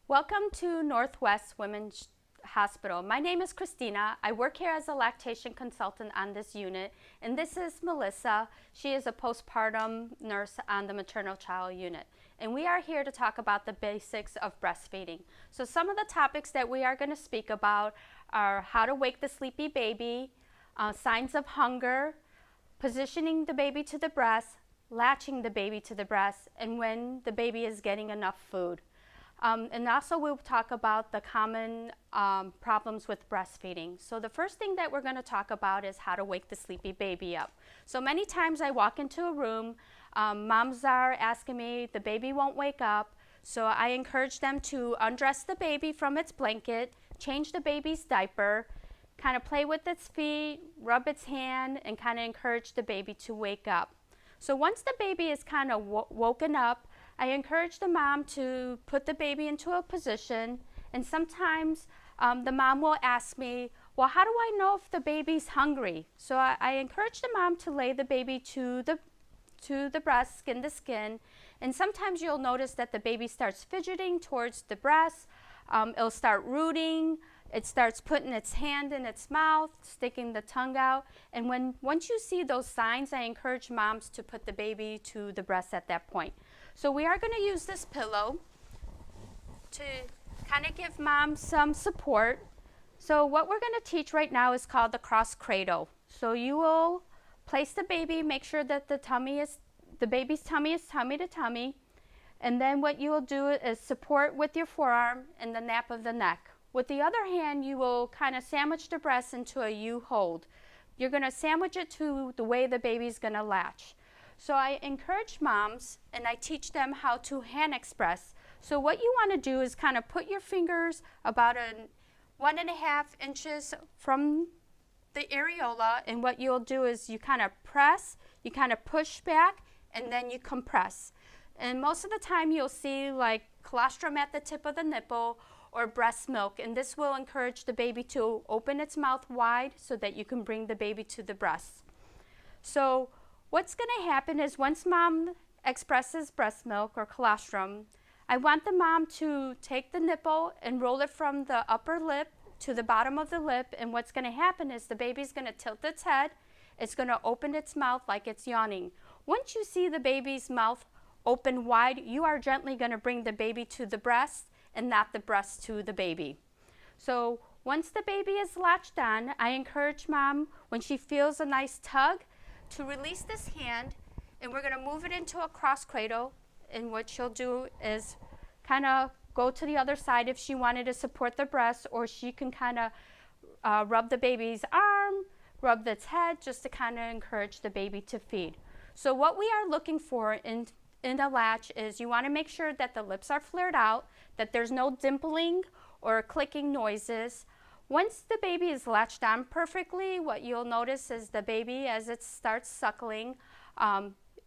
Welcome to Northwest Women's Hospital. My name is Christina. I work here as a lactation consultant on this unit, and this is Melissa. She is a postpartum nurse on the maternal child unit. And we are here to talk about the basics of breastfeeding. So some of the topics that we are going to speak about are how to wake the sleepy baby, signs of hunger, positioning the baby to the breast, latching the baby to the breast, and when the baby is getting enough food. And also we'll talk about the common problems with breastfeeding. So the first thing that we're going to talk about is how to wake the sleepy baby up. So many times I walk into a room, moms are asking me, the baby won't wake up. So I encourage them to undress the baby from its blanket, change the baby's diaper, kind of play with its feet, rub its hand, and kind of encourage the baby to wake up. So once the baby is kind of woken up, I encourage the mom to put the baby into a position, and sometimes the mom will ask me, well, how do I know if the baby's hungry? So I encourage the mom to lay the baby to the breast, skin to skin, and sometimes you'll notice that the baby starts fidgeting towards the breast. It'll start rooting. It starts putting its hand in its mouth, sticking the tongue out, and once you see those signs, I encourage moms to put the baby to the breast at that point. So we are going to use this pillow to kind of give mom some support. So what we're going to teach right now is called the cross cradle. So you will place the baby, make sure that the baby's tummy is tummy to tummy, and then what you will do is support with your forearm and the nape of the neck. With the other hand, you will kind of sandwich the breast into a U hold. You're going to sandwich it to the way the baby's going to latch. So I encourage moms and I teach them how to hand express. So what you want to do is kind of put your fingers about 1.5 inches from the areola, and what you'll do is you kind of press, you kind of push back, and then you compress. And most of the time you'll see like colostrum at the tip of the nipple or breast milk, and this will encourage the baby to open its mouth wide so that you can bring the baby to the breast. So what's going to happen is once mom expresses breast milk or colostrum, I want the mom to take the nipple and roll it from the upper lip to the bottom of the lip, and what's going to happen is the baby's going to tilt its head, it's going to open its mouth like it's yawning. Once you see the baby's mouth open wide, you are gently going to bring the baby to the breast and not the breast to the baby. So once the baby is latched on, I encourage mom, when she feels a nice tug, to release this hand, and we're going to move it into a cross cradle, and what she'll do is kind of go to the other side if she wanted to support the breast, or she can kind of rub the baby's arm, rub its head, just to kind of encourage the baby to feed. So what we are looking for in a latch is you want to make sure that the lips are flared out, that there's no dimpling or clicking noises. Once the baby is latched on perfectly, what you'll notice is the baby, as it starts suckling,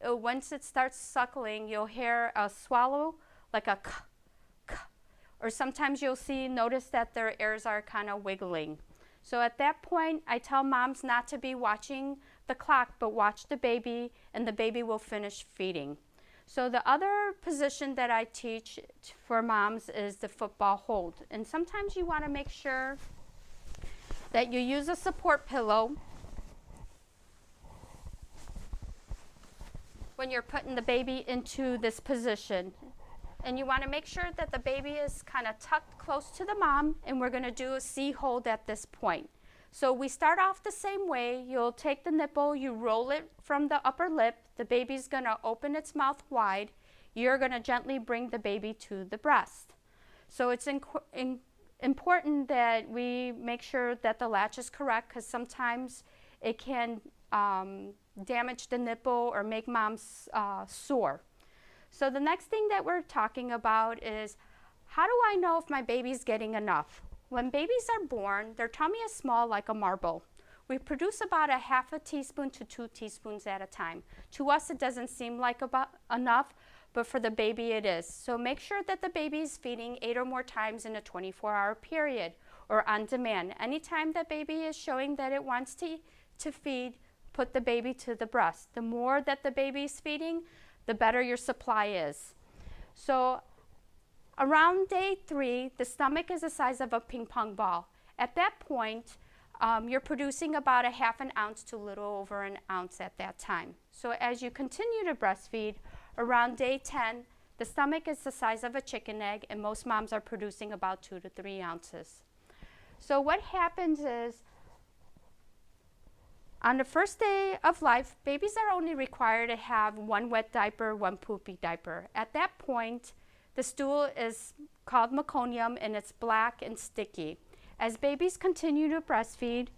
once it starts suckling, you'll hear a swallow, like a k, k, or sometimes you'll notice that their ears are kind of wiggling. So at that point, I tell moms not to be watching the clock, but watch the baby, and the baby will finish feeding. So the other position that I teach for moms is the football hold. And sometimes you want to make sure that you use a support pillow when you're putting the baby into this position. And you want to make sure that the baby is kind of tucked close to the mom, and we're going to do a C hold at this point. So we start off the same way. You'll take the nipple, you roll it from the upper lip, the baby's going to open its mouth wide. You're going to gently bring the baby to the breast. So it's important that we make sure that the latch is correct, because sometimes it can damage the nipple or make moms sore. So the next thing that we're talking about is, how do I know if my baby's getting enough? When babies are born, their tummy is small like a marble. We produce about 1/2 teaspoon to 2 teaspoons at a time. To us, it doesn't seem like enough, but for the baby it is. So make sure that the baby is feeding 8 or more times in a 24-hour period or on demand. Anytime that baby is showing that it wants to feed, put the baby to the breast. The more that the baby is feeding, the better your supply is. So Around day 3, the stomach is the size of a ping pong ball. At that point, you're producing about a half an ounce to a little over an ounce at that time. So as you continue to breastfeed, around day 10, the stomach is the size of a chicken egg, and most moms are producing about 2 to 3 ounces. So what happens is, on the first day of life, babies are only required to have 1 wet diaper, 1 poopy diaper. At that point, the stool is called meconium, and it's black and sticky. As babies continue to breastfeed,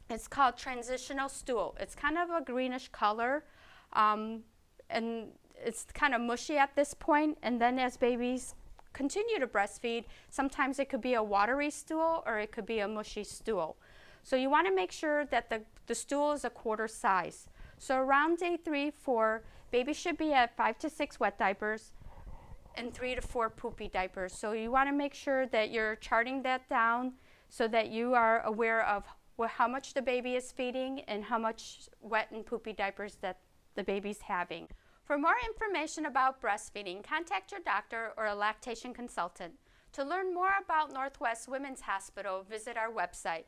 it's called transitional stool. It's kind of a greenish color, and it's kind of mushy at this point. And then as babies continue to breastfeed, sometimes it could be a watery stool or it could be a mushy stool. So you want to make sure that the stool is a quarter size. So around day 3, 4, babies should be at 5 to 6 wet diapers and 3 to 4 poopy diapers. So you want to make sure that you're charting that down so that you are aware of how much the baby is feeding and how much wet and poopy diapers that the baby's having. For more information about breastfeeding, contact your doctor or a lactation consultant. To learn more about Northwest Women's Hospital, visit our website.